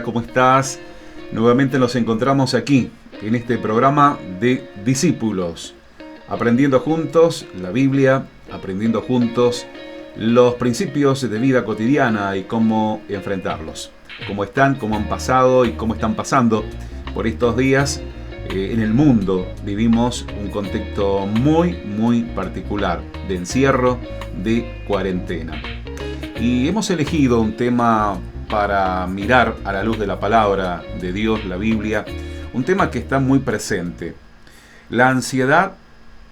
Hola, ¿cómo estás? Nuevamente nos encontramos aquí, en este programa de Discípulos, aprendiendo juntos la Biblia, aprendiendo juntos los principios de vida cotidiana y cómo enfrentarlos. Cómo están, cómo han pasado y cómo están pasando por estos días. En el mundo vivimos un contexto muy particular de encierro, de cuarentena. Y hemos elegido un tema para mirar a la luz de la palabra de Dios, la Biblia, un tema que está muy presente: la ansiedad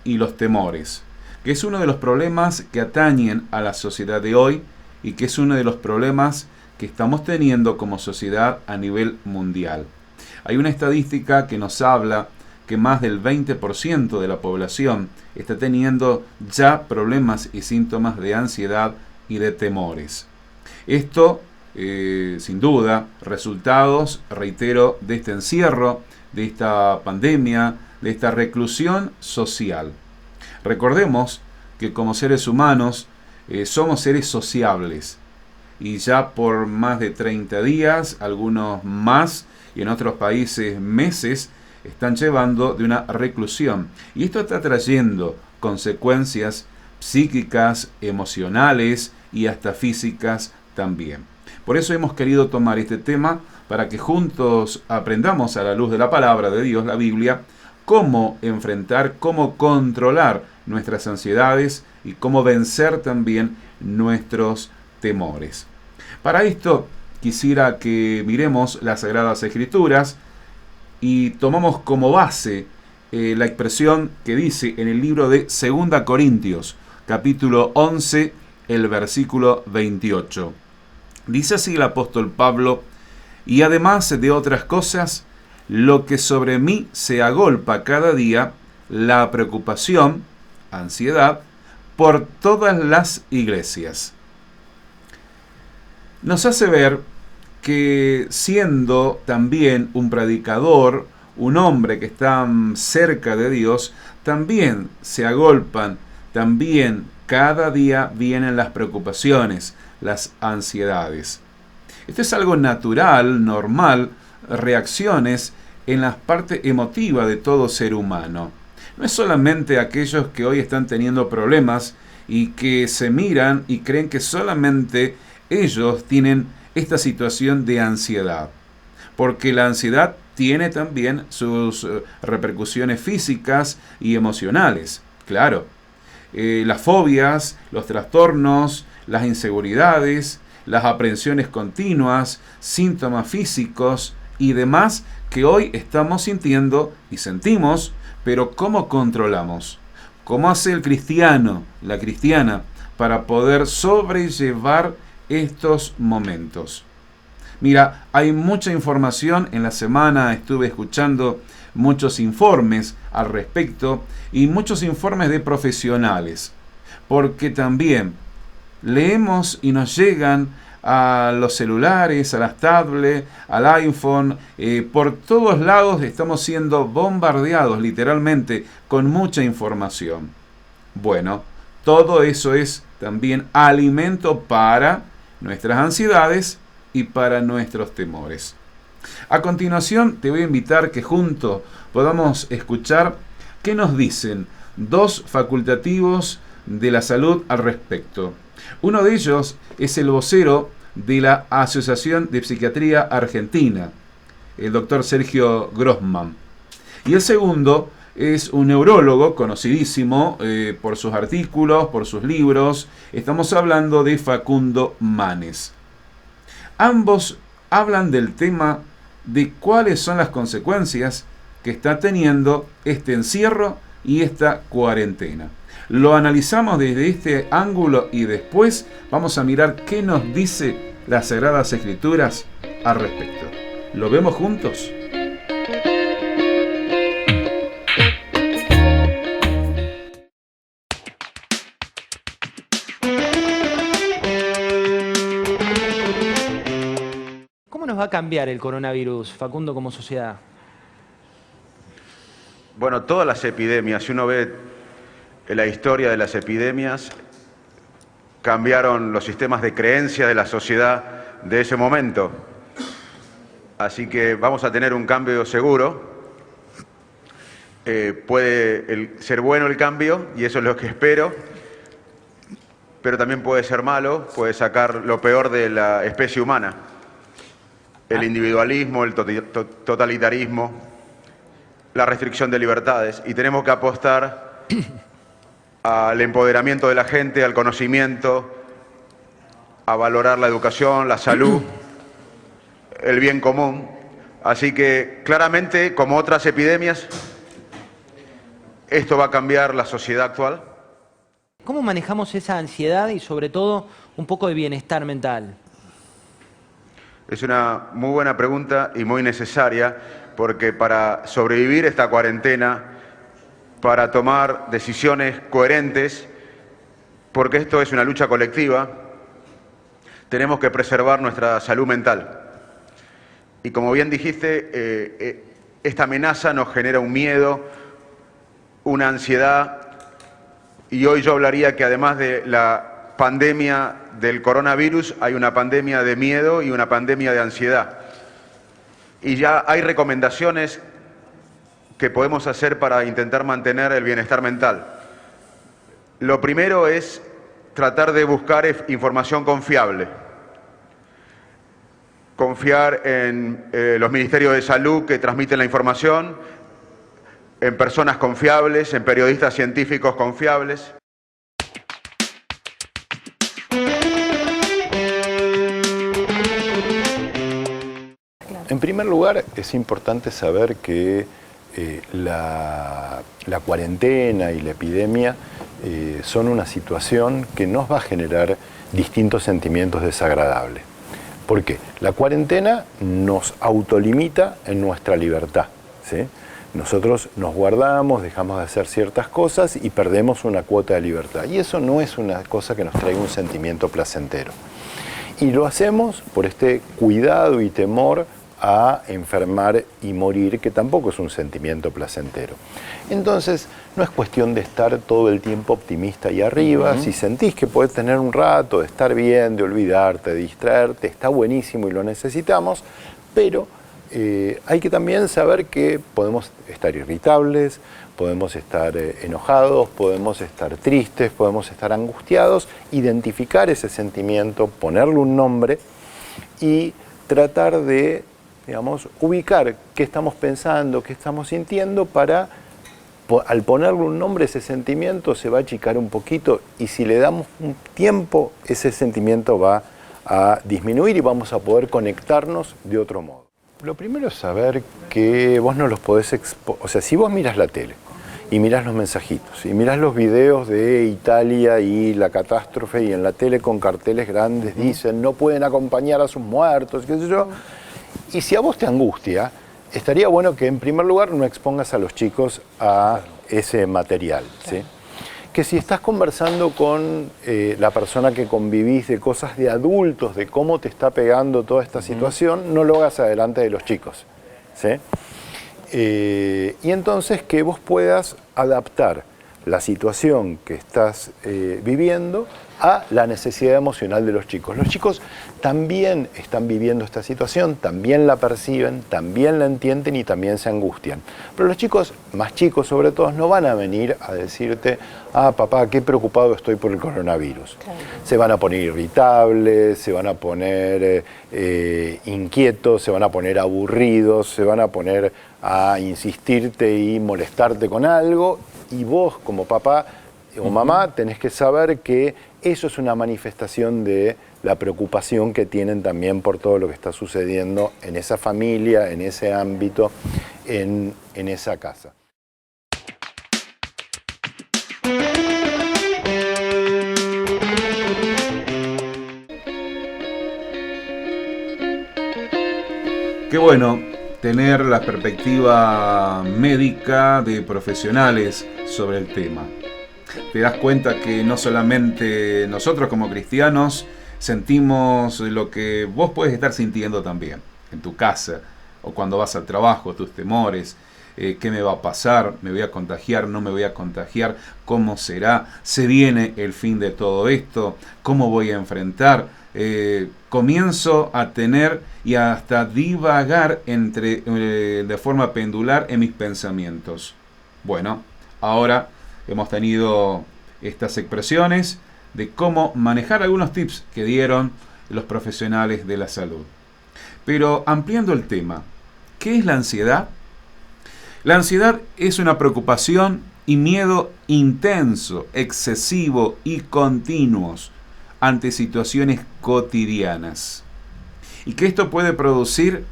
y los temores, que es uno de los problemas que atañen a la sociedad de hoy y que es uno de los problemas que estamos teniendo como sociedad a nivel mundial. Hay una estadística que nos habla que más del 20% de la población está teniendo ya problemas y síntomas de ansiedad y de temores. Esto, sin duda, resultados, reitero, de este encierro, de esta pandemia, de esta reclusión social. Recordemos que como seres humanos somos seres sociables y ya por más de 30 días, algunos más y en otros países meses, están llevando de una reclusión. Y esto está trayendo consecuencias psíquicas, emocionales y hasta físicas también. Por eso hemos querido tomar este tema para que juntos aprendamos a la luz de la palabra de Dios, la Biblia, cómo enfrentar, cómo controlar nuestras ansiedades y cómo vencer también nuestros temores. Para esto quisiera que miremos las Sagradas Escrituras y tomamos como base la expresión que dice en el libro de 2 Corintios, capítulo 11, el versículo 28. Dice así el apóstol Pablo: y además de otras cosas, lo que sobre mí se agolpa cada día, la preocupación, ansiedad, por todas las iglesias. Nos hace ver que siendo también un predicador, un hombre que está cerca de Dios, también se agolpan, también cada día vienen las preocupaciones, las ansiedades. Esto es algo natural, normal, reacciones en la parte emotiva de todo ser humano. No es solamente aquellos que hoy están teniendo problemas y que se miran y creen que solamente ellos tienen esta situación de ansiedad, porque la ansiedad tiene también sus repercusiones físicas y emocionales. Claro, las fobias, los trastornos, las inseguridades, las aprensiones continuas, síntomas físicos y demás que hoy estamos sintiendo y sentimos, pero ¿cómo controlamos? ¿Cómo hace el cristiano, la cristiana, para poder sobrellevar estos momentos? Mira, hay mucha información. En la semana estuve escuchando muchos informes al respecto y muchos informes de profesionales, porque también leemos y nos llegan a los celulares, a las tablets, al iPhone, por todos lados estamos siendo bombardeados literalmente con mucha información. Bueno, todo eso es también alimento para nuestras ansiedades y para nuestros temores. A continuación te voy a invitar que juntos podamos escuchar qué nos dicen dos facultativos de la salud al respecto. Uno de ellos es el vocero de la Asociación de Psiquiatría Argentina, el doctor Sergio Grossman. Y el segundo es un neurólogo conocidísimo por sus artículos, por sus libros. Estamos hablando de Facundo Manes. Ambos hablan del tema de cuáles son las consecuencias que está teniendo este encierro y esta cuarentena. Lo analizamos desde este ángulo y después vamos a mirar qué nos dice las Sagradas Escrituras al respecto. ¿Lo vemos juntos? ¿Cómo nos va a cambiar el coronavirus, Facundo, como sociedad? Bueno, todas las epidemias, si uno ve la historia de las epidemias, cambiaron los sistemas de creencia de la sociedad de ese momento. así que vamos a tener un cambio seguro. Puede ser bueno el cambio, y eso es lo que espero, pero también puede ser malo, puede sacar lo peor de la especie humana. El individualismo, el totalitarismo, la restricción de libertades, y tenemos que apostar al empoderamiento de la gente, al conocimiento, a valorar la educación, la salud, el bien común. Así que claramente, como otras epidemias, esto va a cambiar la sociedad actual. ¿Cómo manejamos esa ansiedad y sobre todo un poco de bienestar mental? Es una muy buena pregunta y muy necesaria, porque para sobrevivir esta cuarentena, para tomar decisiones coherentes, porque esto es una lucha colectiva, tenemos que preservar nuestra salud mental. Y como bien dijiste, esta amenaza nos genera un miedo, una ansiedad, y hoy yo hablaría que además de la pandemia del coronavirus, hay una pandemia de miedo y una pandemia de ansiedad. Y ya hay recomendaciones que podemos hacer para intentar mantener el bienestar mental. Lo primero es tratar de buscar información confiable. Confiar en los ministerios de salud que transmiten la información, en personas confiables, en periodistas científicos confiables. En primer lugar, es importante saber que la cuarentena y la epidemia son una situación que nos va a generar distintos sentimientos desagradables. ¿Por qué? La cuarentena nos autolimita en nuestra libertad, ¿sí? Nosotros nos guardamos, dejamos de hacer ciertas cosas y perdemos una cuota de libertad. Y eso no es una cosa que nos traiga un sentimiento placentero. Y lo hacemos por este cuidado y temor a enfermar y morir, que tampoco es un sentimiento placentero. Entonces, no es cuestión de estar todo el tiempo optimista y arriba. Si sentís que podés tener un rato de estar bien, de olvidarte, de distraerte, está buenísimo y lo necesitamos, pero hay que también saber que podemos estar irritables, podemos estar enojados, podemos estar tristes, podemos estar angustiados, identificar ese sentimiento, ponerle un nombre y tratar de, digamos, ubicar qué estamos pensando, qué estamos sintiendo para, al ponerle un nombre, ese sentimiento se va a achicar un poquito y si le damos un tiempo, ese sentimiento va a disminuir y vamos a poder conectarnos de otro modo. Lo primero es saber que vos no los podés o sea, si vos mirás la tele y mirás los mensajitos y mirás los videos de Italia y la catástrofe y en la tele con carteles grandes dicen no pueden acompañar a sus muertos, qué sé yo, y si a vos te angustia, estaría bueno que en primer lugar no expongas a los chicos a ese material, ¿sí? Que si estás conversando con la persona que convivís de cosas de adultos, de cómo te está pegando toda esta situación, no lo hagas adelante de los chicos, ¿sí? Y entonces que vos puedas adaptar la situación que estás viviendo a la necesidad emocional de los chicos. Los chicos también están viviendo esta situación, también la perciben, también la entienden y también se angustian. Pero los chicos, más chicos sobre todo, no van a venir a decirte, ah, papá, qué preocupado estoy por el coronavirus. Claro. Se van a poner irritables, se van a poner inquietos, se van a poner aburridos, se van a poner a insistirte y molestarte con algo, y vos como papá o mamá tenés que saber que eso es una manifestación de la preocupación que tienen también por todo lo que está sucediendo en esa familia, en ese ámbito, en esa casa. Qué bueno tener la perspectiva médica de profesionales sobre el tema. Te das cuenta que no solamente nosotros como cristianos sentimos lo que vos puedes estar sintiendo también en tu casa o cuando vas al trabajo, tus temores, qué me va a pasar, me voy a contagiar, no me voy a contagiar, cómo será, se viene el fin de todo esto, cómo voy a enfrentar comienzo a tener y hasta divagar de forma pendular en mis pensamientos. Bueno, ahora hemos tenido estas expresiones de cómo manejar algunos tips que dieron los profesionales de la salud. Pero ampliando el tema, ¿qué es la ansiedad? La ansiedad es una preocupación y miedo intenso, excesivo y continuos ante situaciones cotidianas. Y que esto puede producir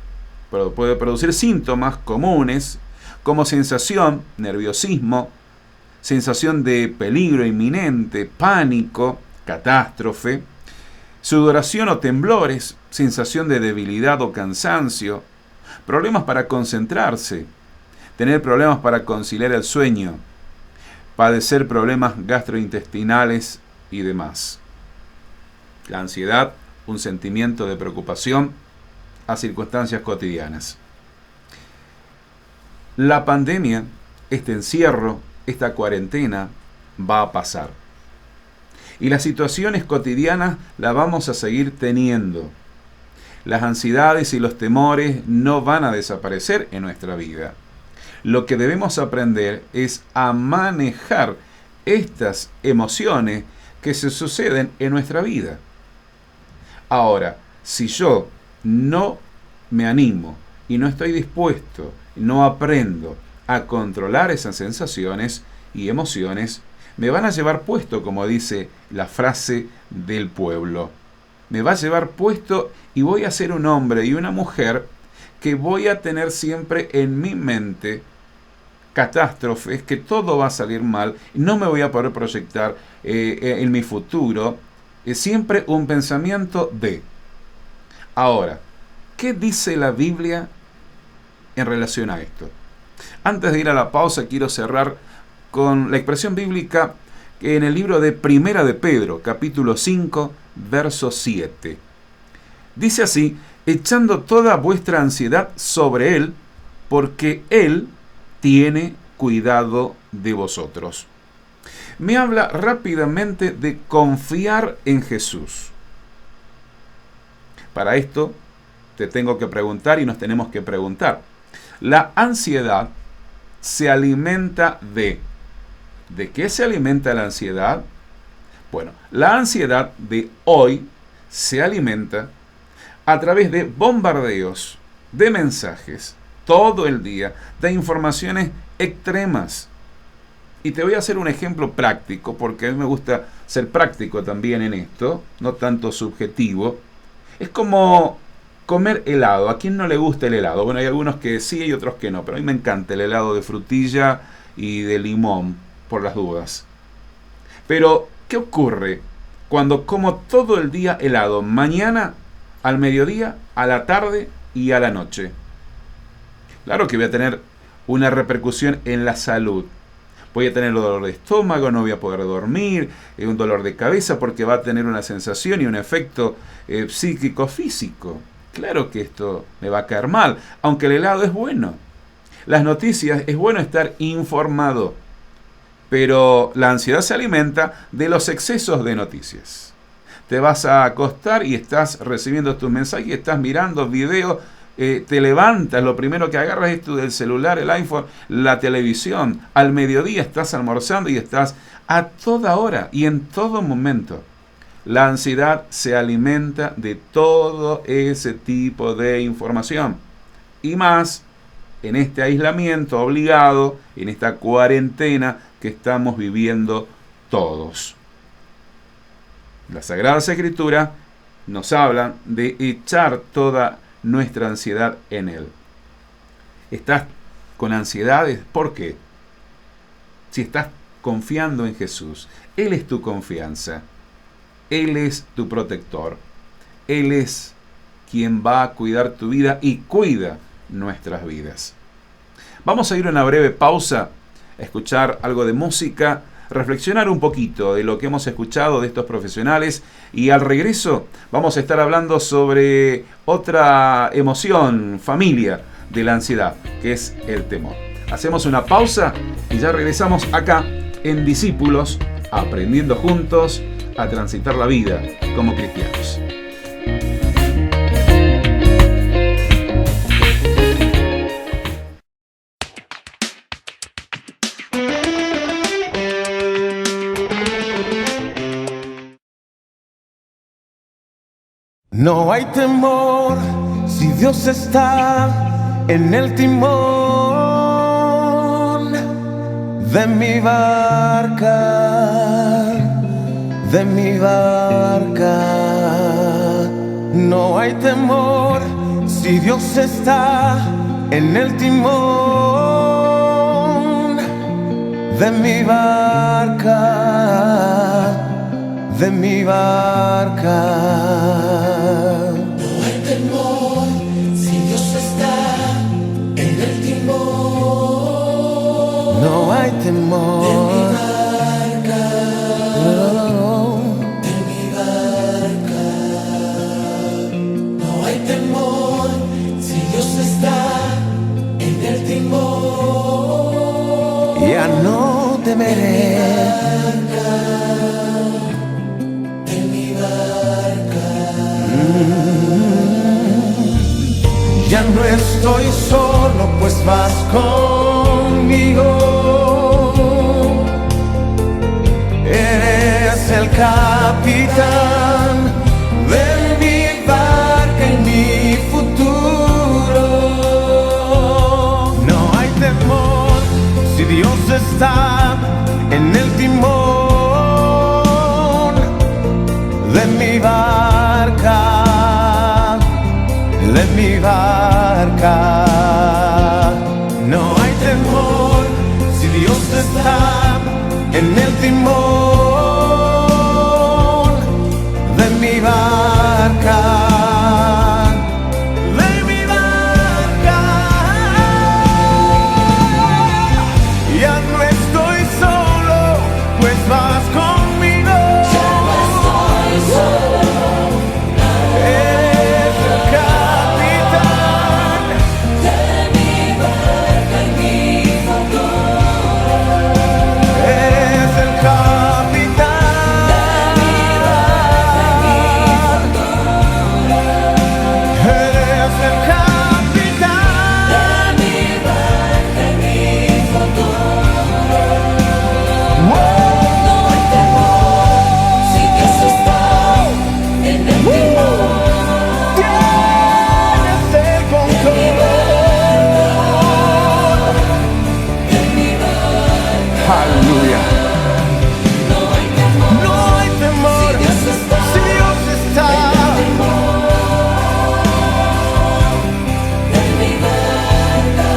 síntomas comunes como sensación, nerviosismo, sensación de peligro inminente, pánico, catástrofe, sudoración o temblores, sensación de debilidad o cansancio, problemas para concentrarse, tener problemas para conciliar el sueño, padecer problemas gastrointestinales y demás. La ansiedad, un sentimiento de preocupación a circunstancias cotidianas. La pandemia, este encierro, esta cuarentena va a pasar. Y las situaciones cotidianas las vamos a seguir teniendo. Las ansiedades y los temores no van a desaparecer en nuestra vida. Lo que debemos aprender es a manejar estas emociones que se suceden en nuestra vida. Ahora, si yo no me animo y no estoy dispuesto, no aprendo a controlar esas sensaciones y emociones, me van a llevar puesto, como dice la frase del pueblo. Me va a llevar puesto y voy a ser un hombre y una mujer que voy a tener siempre en mi mente catástrofes, que todo va a salir mal, no me voy a poder proyectar en mi futuro. Es siempre un pensamiento de. Ahora, ¿qué dice la Biblia en relación a esto? Antes de ir a la pausa, quiero cerrar con la expresión bíblica que en el libro de Primera de Pedro, capítulo 5, verso 7. Dice así: echando toda vuestra ansiedad sobre Él, porque Él tiene cuidado de vosotros. Me habla rápidamente de confiar en Jesús. Para esto te tengo que preguntar y nos tenemos que preguntar. La ansiedad se alimenta de... ¿De qué se alimenta la ansiedad? Bueno, la ansiedad de hoy se alimenta a través de bombardeos, de mensajes, todo el día, de informaciones extremas. Y te voy a hacer un ejemplo práctico, porque a mí me gusta ser práctico también en esto, no tanto subjetivo. Es como comer helado. ¿A quién no le gusta el helado? Bueno, hay algunos que sí y otros que no, pero a mí me encanta el helado de frutilla y de limón, por las dudas. Pero, ¿qué ocurre cuando como todo el día helado? Mañana, al mediodía, a la tarde y a la noche. Claro que voy a tener una repercusión en la salud. Voy a tener dolor de estómago, no voy a poder dormir, un dolor de cabeza porque va a tener una sensación y un efecto psíquico-físico. Claro que esto me va a caer mal, aunque el helado es bueno. Las noticias, es bueno estar informado, pero la ansiedad se alimenta de los excesos de noticias. Te vas a acostar y estás recibiendo tus mensajes, estás mirando videos, te levantas, lo primero que agarras es el celular, el iPhone, la televisión. Al mediodía estás almorzando y estás a toda hora y en todo momento. La ansiedad se alimenta de todo ese tipo de información. Y más en este aislamiento obligado, en esta cuarentena que estamos viviendo todos. Las Sagradas Escrituras nos hablan de echar toda nuestra ansiedad en Él. ¿Estás con ansiedades? ¿Por qué? Si estás confiando en Jesús, Él es tu confianza, Él es tu protector, Él es quien va a cuidar tu vida y cuida nuestras vidas. Vamos a ir a una breve pausa, a escuchar algo de música, reflexionar un poquito de lo que hemos escuchado de estos profesionales y al regreso vamos a estar hablando sobre otra emoción, familia de la ansiedad, que es el temor. Hacemos una pausa y ya regresamos acá en Discípulos, aprendiendo juntos a transitar la vida como cristianos. No hay temor si Dios está en el timón de mi barca, de mi barca. No hay temor si Dios está en el timón de mi barca, de mi barca. No hay temor si Dios está en el timón. No hay temor de mi barca, de mi barca. No hay temor si Dios está en el timón. Ya no temeré. Ya no estoy solo, pues vas conmigo. Eres el capitán de mi barca y mi futuro. No hay temor si Dios está en el timón de mi barca, de mi barca. No hay temor si Dios está en el timón de mi barca, de mi barca. Ya no estoy solo, pues vas conmigo. Ya no estoy solo. Eres el capitán De mi barca y mi futuro. eres el capitán De mi barca y mi futuro. eres el capitán De mi barca y mi futuro. No hay temor si Dios está en el timón. tienes el control. De mi barca Aleluya. no hay temor. No hay temor Si Dios está si Dios está. de mi barca,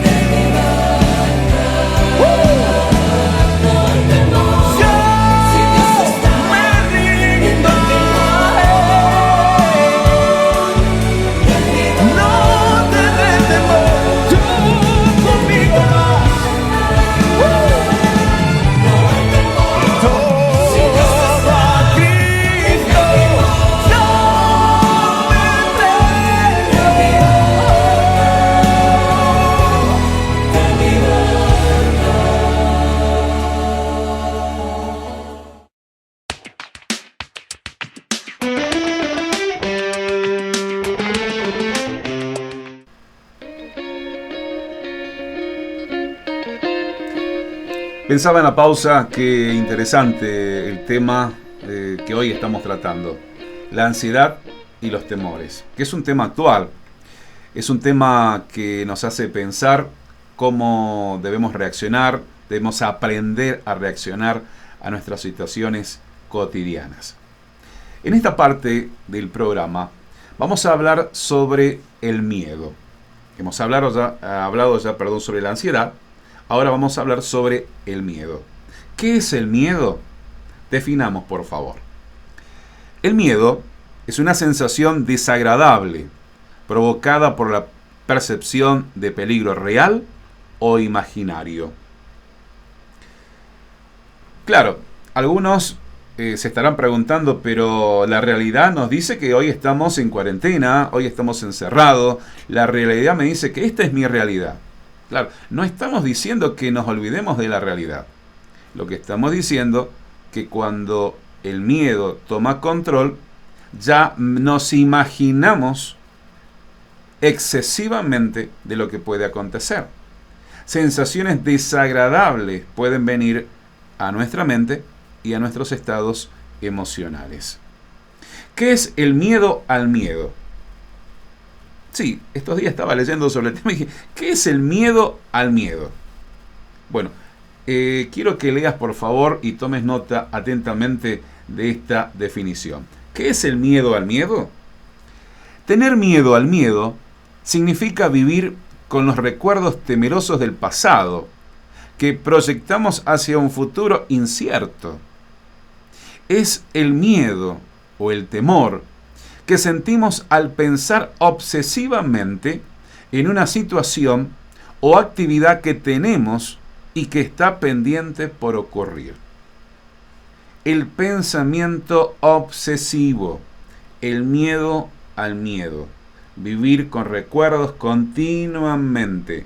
de mi barca. No hay temor Yo si Dios está me rindo. No tendré temor, tú conmigo vas. Todo a Cristo yo me entrego. Pensaba en la pausa, qué interesante el tema que hoy estamos tratando. La ansiedad y los temores, que es un tema actual. Es un tema que nos hace pensar cómo debemos reaccionar, debemos aprender a reaccionar a nuestras situaciones cotidianas. En esta parte del programa vamos a hablar sobre el miedo. Hemos hablado ya sobre la ansiedad. Ahora vamos a hablar sobre el miedo. ¿Qué es el miedo? Definamos, por favor. El miedo es una sensación desagradable provocada por la percepción de peligro real o imaginario. Claro, algunos se estarán preguntando, pero la realidad nos dice que hoy estamos en cuarentena, hoy estamos encerrados. La realidad me dice que esta es mi realidad. Claro, no estamos diciendo que nos olvidemos de la realidad. Lo que estamos diciendo que cuando el miedo toma control, ya nos imaginamos excesivamente de lo que puede acontecer. Sensaciones desagradables pueden venir a nuestra mente y a nuestros estados emocionales. ¿Qué es el miedo al miedo? Sí, estos días estaba leyendo sobre el tema y dije, ¿qué es el miedo al miedo? Bueno, quiero que leas por favor y tomes nota atentamente de esta definición. ¿Qué es el miedo al miedo? Tener miedo al miedo significa vivir con los recuerdos temerosos del pasado, que proyectamos hacia un futuro incierto. Es el miedo o el temor que sentimos al pensar obsesivamente en una situación o actividad que tenemos y que está pendiente por ocurrir. El pensamiento obsesivo, el miedo al miedo, vivir con recuerdos continuamente.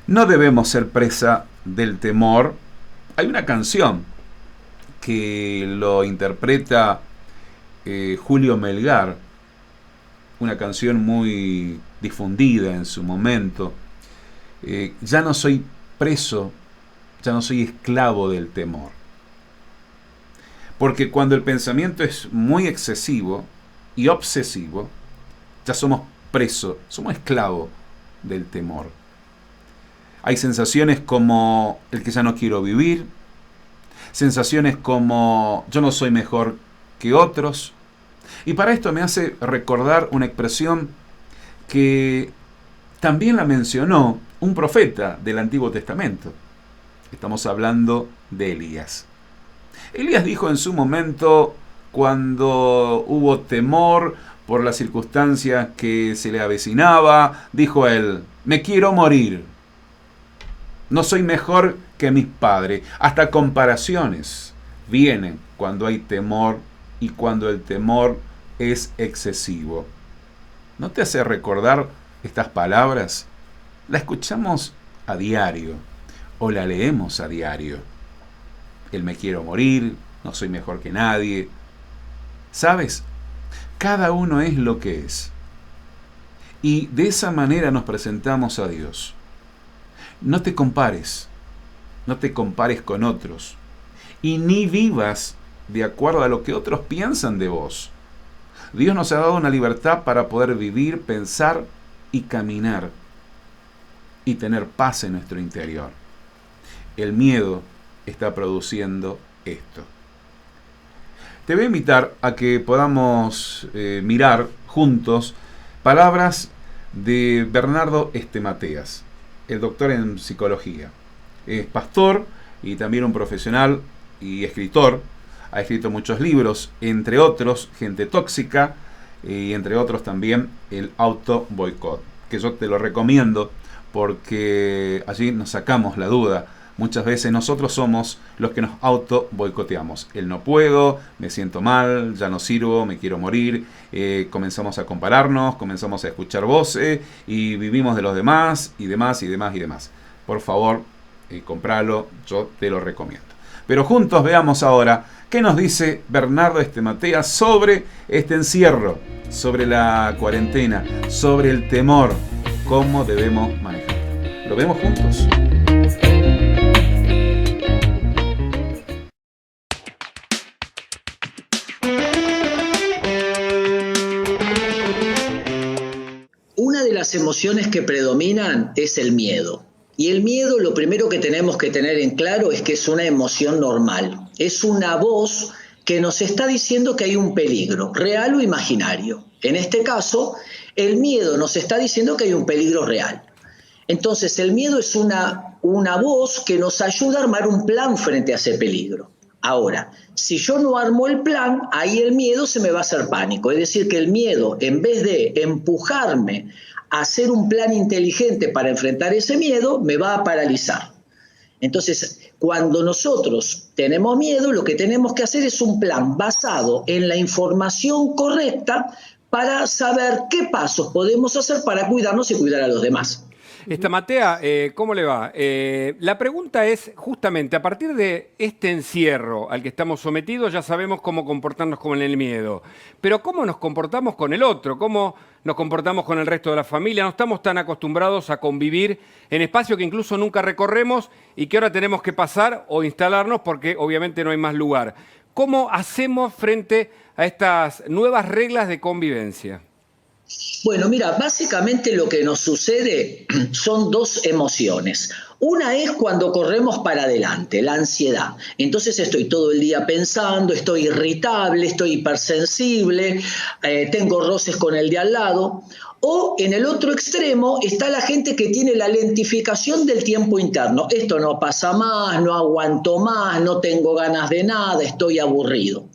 No debemos ser presa del temor. Hay una canción que lo interpreta Julio Melgar, una canción muy difundida en su momento. Ya no soy preso, ya no soy esclavo del temor. Porque cuando el pensamiento es muy excesivo y obsesivo, ya somos presos, somos esclavos del temor. Hay sensaciones como el que ya no quiero vivir, sensaciones como yo no soy mejor que otros. Y para esto me hace recordar una expresión que también la mencionó un profeta del Antiguo Testamento. Estamos hablando de Elías. Elías dijo en su momento, cuando hubo temor por las circunstancias que se le avecinaba, dijo él, me quiero morir. No soy mejor que mis padres. Hasta comparaciones vienen cuando hay temor y cuando el temor es excesivo. ¿No te hace recordar estas palabras? La escuchamos a diario o la leemos a diario. El me quiero morir, no soy mejor que nadie. ¿Sabes? Cada uno es lo que es. Y de esa manera nos presentamos a Dios. No te compares con otros. Y ni vivas de acuerdo a lo que otros piensan de vos. Dios nos ha dado una libertad para poder vivir, pensar y caminar y tener paz en nuestro interior. El miedo está produciendo esto. Te voy a invitar a que podamos mirar juntos palabras de Bernardo Estemateas, el doctor en psicología. Es pastor y también un profesional y escritor. Ha escrito muchos libros, entre otros Gente Tóxica y entre otros también El Auto Boicot, que yo te lo recomiendo porque allí nos sacamos la duda. Muchas veces nosotros somos los que nos auto boicoteamos. El no puedo, me siento mal, ya no sirvo, me quiero morir. Comenzamos a compararnos, comenzamos a escuchar voces y vivimos de los demás y demás y demás y demás. Por favor, compralo, yo te lo recomiendo. Pero juntos veamos ahora qué nos dice Bernardo Estemateas sobre este encierro, sobre la cuarentena, sobre el temor, cómo debemos manejarlo. Lo vemos juntos. Una de las emociones que predominan es el miedo. Y el miedo, lo primero que tenemos que tener en claro es que es una emoción normal. Es una voz que nos está diciendo que hay un peligro, real o imaginario. En este caso, el miedo nos está diciendo que hay un peligro real. Entonces, el miedo es una voz que nos ayuda a armar un plan frente a ese peligro. Ahora, si yo no armo el plan, ahí el miedo se me va a hacer pánico. Es decir, que el miedo, en vez de empujarme a hacer un plan inteligente para enfrentar ese miedo, me va a paralizar. Entonces, cuando nosotros tenemos miedo, lo que tenemos que hacer es un plan basado en la información correcta para saber qué pasos podemos hacer para cuidarnos y cuidar a los demás. Estematea, ¿cómo le va? La pregunta es justamente, a partir de este encierro al que estamos sometidos, ya sabemos cómo comportarnos con el miedo, pero ¿cómo nos comportamos con el otro? ¿Cómo nos comportamos con el resto de la familia? No estamos tan acostumbrados a convivir en espacios que incluso nunca recorremos y que ahora tenemos que pasar o instalarnos porque obviamente no hay más lugar. ¿cómo hacemos frente a estas nuevas reglas de convivencia? Bueno, mira, básicamente lo que nos sucede son dos emociones. Una es cuando corremos para adelante, la ansiedad. Entonces estoy todo el día pensando, estoy irritable, estoy hipersensible, tengo roces con el de al lado. O en el otro extremo está la gente que tiene la lentificación del tiempo interno. Esto no pasa más, no aguanto más, no tengo ganas de nada, estoy aburrido.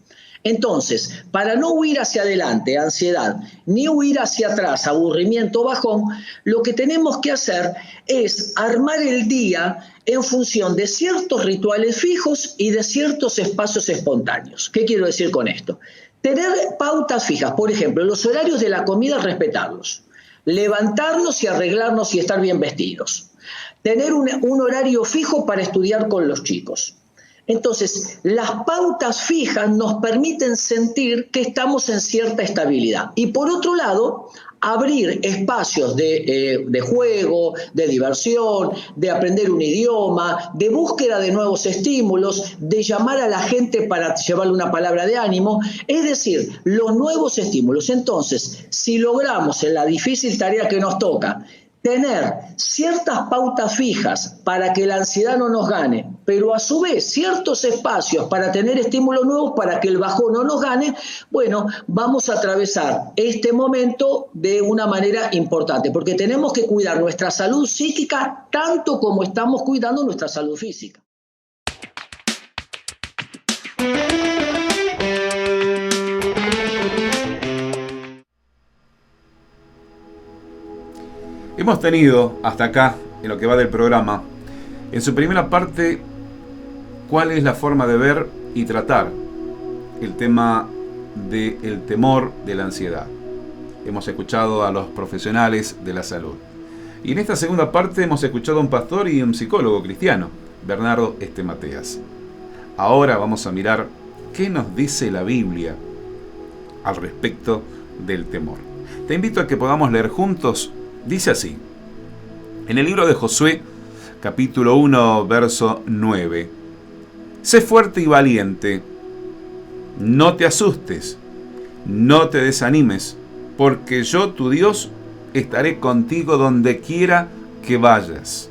Entonces, para no huir hacia adelante, ansiedad, ni huir hacia atrás, aburrimiento, bajón, lo que tenemos que hacer es armar el día en función de ciertos rituales fijos y de ciertos espacios espontáneos. ¿Qué quiero decir con esto? Tener pautas fijas, por ejemplo, los horarios de la comida, respetarlos. Levantarnos y arreglarnos y estar bien vestidos. Tener un horario fijo para estudiar con los chicos. Entonces, las pautas fijas nos permiten sentir que estamos en cierta estabilidad. Y por otro lado, abrir espacios de juego, de diversión, de aprender un idioma, de búsqueda de nuevos estímulos, de llamar a la gente para llevarle una palabra de ánimo, es decir, los nuevos estímulos. Entonces, si logramos en la difícil tarea que nos toca, tener ciertas pautas fijas para que la ansiedad no nos gane, pero a su vez ciertos espacios para tener estímulos nuevos para que el bajón no nos gane, bueno, vamos a atravesar este momento de una manera importante, porque tenemos que cuidar nuestra salud psíquica tanto como estamos cuidando nuestra salud física. Hemos tenido hasta acá, en lo que va del programa, en su primera parte, cuál es la forma de ver y tratar el tema del temor de la ansiedad. Hemos escuchado a los profesionales de la salud. Y en esta segunda parte hemos escuchado a un pastor y un psicólogo cristiano, Bernardo Estemateas. Ahora vamos a mirar qué nos dice la Biblia al respecto del temor. Te invito a que podamos leer juntos. Dice así, en el libro de Josué, capítulo 1, verso 9. Sé fuerte y valiente, no te asustes, no te desanimes, porque yo, tu Dios, estaré contigo donde quiera que vayas.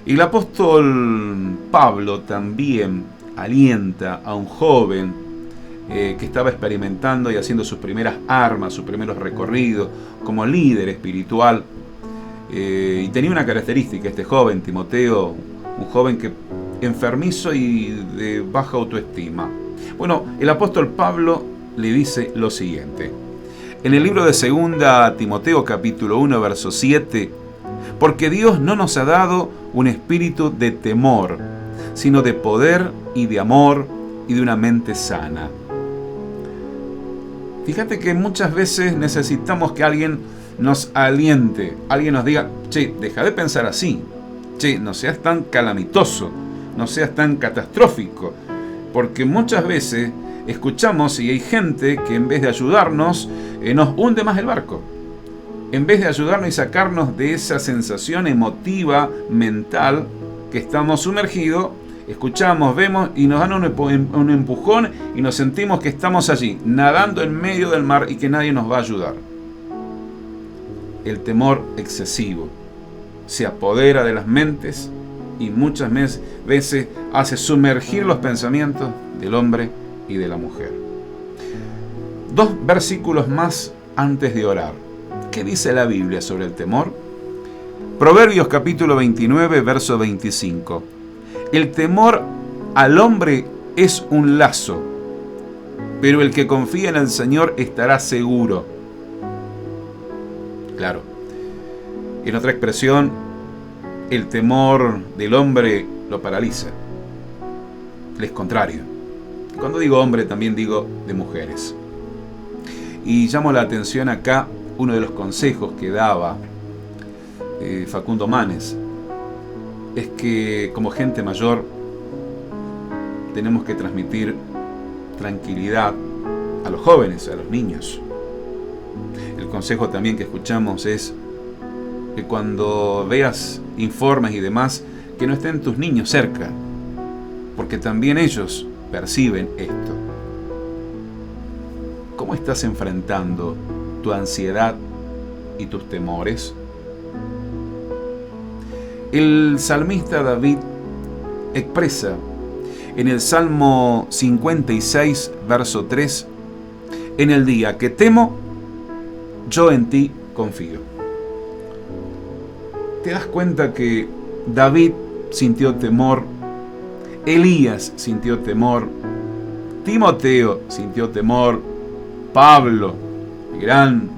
Y el apóstol Pablo también alienta a un joven que estaba experimentando y haciendo sus primeras armas, sus primeros recorridos como líder espiritual. Y tenía una característica este joven, Timoteo, un joven que enfermizo y de baja autoestima. Bueno, el apóstol Pablo le dice lo siguiente. En el libro de 2 Timoteo capítulo 1, verso 7, porque Dios no nos ha dado un espíritu de temor, sino de poder y de amor y de una mente sana. Fíjate que muchas veces necesitamos que alguien nos aliente, alguien nos diga, che, deja de pensar así, che, no seas tan calamitoso, no seas tan catastrófico, porque muchas veces escuchamos y hay gente que en vez de ayudarnos, nos hunde más el barco. En vez de ayudarnos y sacarnos de esa sensación emotiva, mental, que estamos sumergidos, escuchamos, vemos y nos dan un empujón y nos sentimos que estamos allí, nadando en medio del mar y que nadie nos va a ayudar. El temor excesivo se apodera de las mentes y muchas veces hace sumergir los pensamientos del hombre y de la mujer. 2 versículos más antes de orar. ¿Qué dice la Biblia sobre el temor? Proverbios capítulo 29, verso 25. El temor al hombre es un lazo, pero el que confía en el Señor estará seguro. Claro. En otra expresión, el temor del hombre lo paraliza. Él es contrario. Cuando digo hombre, también digo de mujeres. Y llamo la atención acá uno de los consejos que daba Facundo Manes. Es que como gente mayor tenemos que transmitir tranquilidad a los jóvenes, a los niños. El consejo también que escuchamos es que cuando veas informes y demás, que no estén tus niños cerca, porque también ellos perciben esto. ¿Cómo estás enfrentando tu ansiedad y tus temores? El salmista David expresa en el Salmo 56, verso 3, en el día que temo, yo en ti confío. ¿Te das cuenta que David sintió temor? Elías sintió temor. Timoteo sintió temor. Pablo, el gran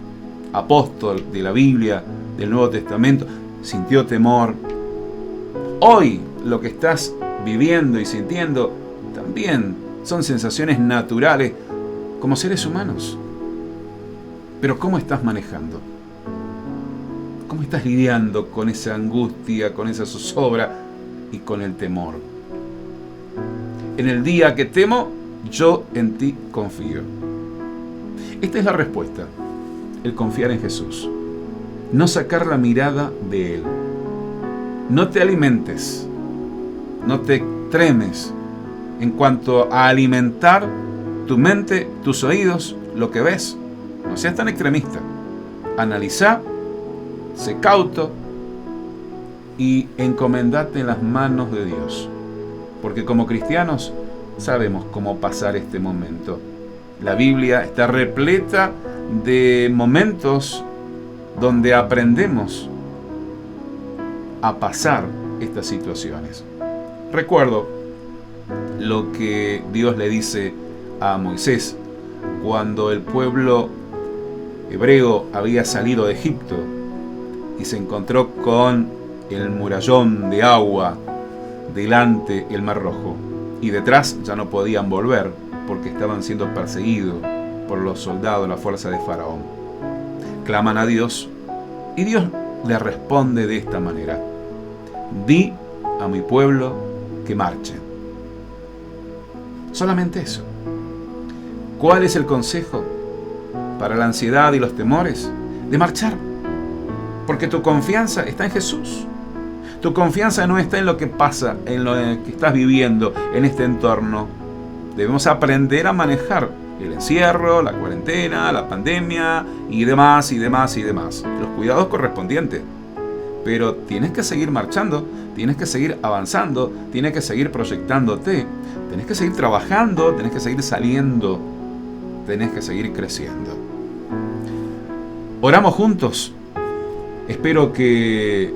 apóstol de la Biblia, del Nuevo Testamento, sintió temor. Hoy lo que estás viviendo y sintiendo también son sensaciones naturales como seres humanos. Pero ¿cómo estás manejando? ¿Cómo estás lidiando con esa angustia, con esa zozobra y con el temor? En el día que temo, yo en ti confío. Esta es la respuesta, el confiar en Jesús. No sacar la mirada de Él. No te alimentes, no te extremes en cuanto a alimentar tu mente, tus oídos, lo que ves. No seas tan extremista. Analiza, sé cauto y encomendate en las manos de Dios. Porque como cristianos sabemos cómo pasar este momento. La Biblia está repleta de momentos donde aprendemos a pasar estas situaciones. Recuerdo lo que Dios le dice a Moisés cuando el pueblo hebreo había salido de Egipto y se encontró con el murallón de agua delante el Mar Rojo, y detrás ya no podían volver porque estaban siendo perseguidos por los soldados, la fuerza de Faraón. Claman a Dios y Dios le responde de esta manera: di a mi pueblo que marchen. Solamente eso. ¿Cuál es el consejo para la ansiedad y los temores? De marchar. Porque tu confianza está en Jesús. Tu confianza no está en lo que pasa, en lo que estás viviendo, en este entorno. Debemos aprender a manejar el encierro, la cuarentena, la pandemia y demás, y demás, y demás. Los cuidados correspondientes. Pero tienes que seguir marchando, tienes que seguir avanzando, tienes que seguir proyectándote, tienes que seguir trabajando, tienes que seguir saliendo, tienes que seguir creciendo. Oramos juntos. Espero que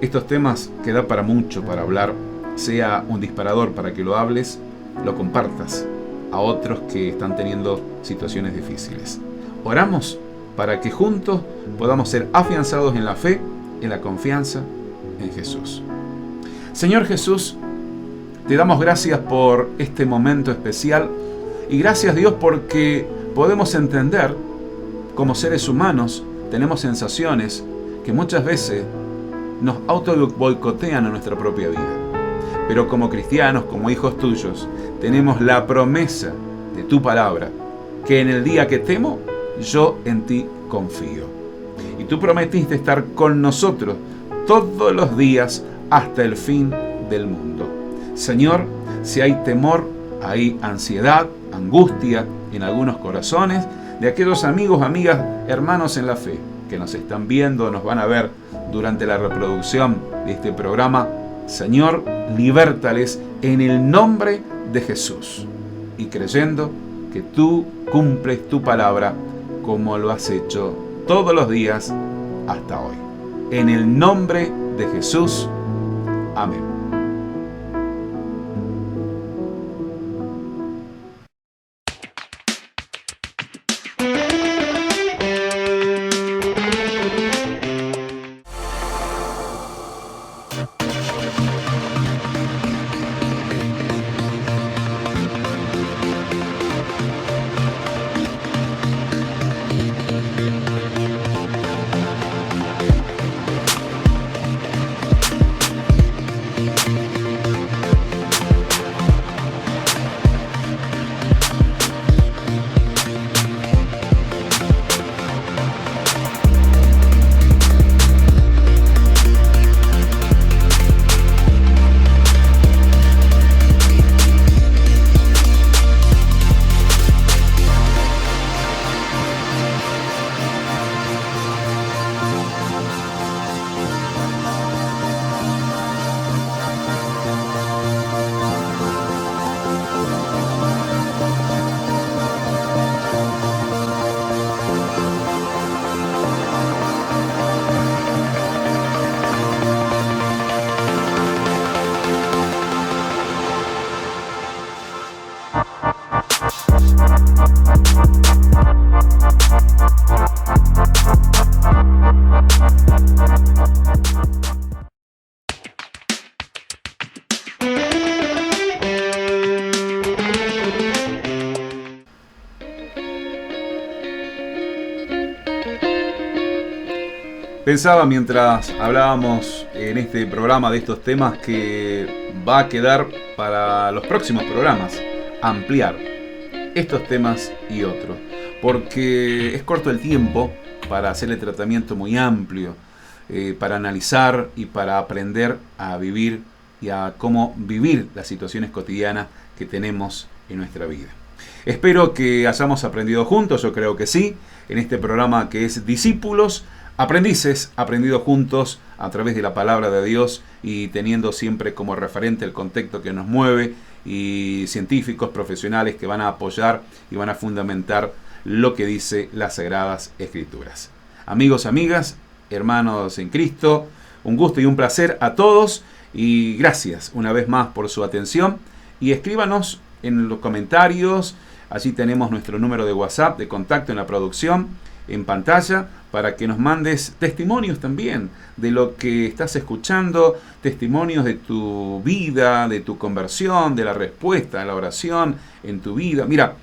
estos temas que da para mucho para hablar sea un disparador para que lo hables, lo compartas a otros que están teniendo situaciones difíciles. Oramos para que juntos podamos ser afianzados en la fe, en la confianza en Jesús. Señor Jesús, te damos gracias por este momento especial y gracias, Dios, porque podemos entender como seres humanos tenemos sensaciones que muchas veces nos auto-boicotean a nuestra propia vida. Pero como cristianos, como hijos tuyos, tenemos la promesa de tu palabra, que en el día que temo, yo en ti confío. Y tú prometiste estar con nosotros todos los días hasta el fin del mundo. Señor, si hay temor, hay ansiedad, angustia en algunos corazones de aquellos amigos, amigas, hermanos en la fe que nos están viendo, nos van a ver durante la reproducción de este programa, Señor, libértales en el nombre de Jesús y creyendo que tú cumples tu palabra como lo has hecho todos los días hasta hoy. En el nombre de Jesús. Amén. Pensaba mientras hablábamos en este programa de estos temas que va a quedar para los próximos programas ampliar estos temas y otros, porque es corto el tiempo para hacer el tratamiento muy amplio, para analizar y para aprender a vivir y a cómo vivir las situaciones cotidianas que tenemos en nuestra vida. Espero que hayamos aprendido juntos, yo creo que sí, en este programa que es Discípulos, Aprendices, aprendido juntos a través de la palabra de Dios y teniendo siempre como referente el contexto que nos mueve y científicos profesionales que van a apoyar y van a fundamentar lo que dice las Sagradas Escrituras. Amigos, amigas, hermanos en Cristo, un gusto y un placer a todos y gracias una vez más por su atención y escríbanos en los comentarios, allí tenemos nuestro número de WhatsApp de contacto en la producción, en pantalla, para que nos mandes testimonios también de lo que estás escuchando, testimonios de tu vida, de tu conversión, de la respuesta a la oración en tu vida. Mira,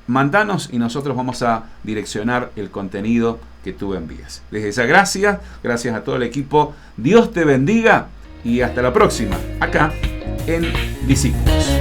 mandanos y nosotros vamos a direccionar el contenido que tú envías. Desde ya gracias a todo el equipo. Dios te bendiga y hasta la próxima, acá en Discípulos.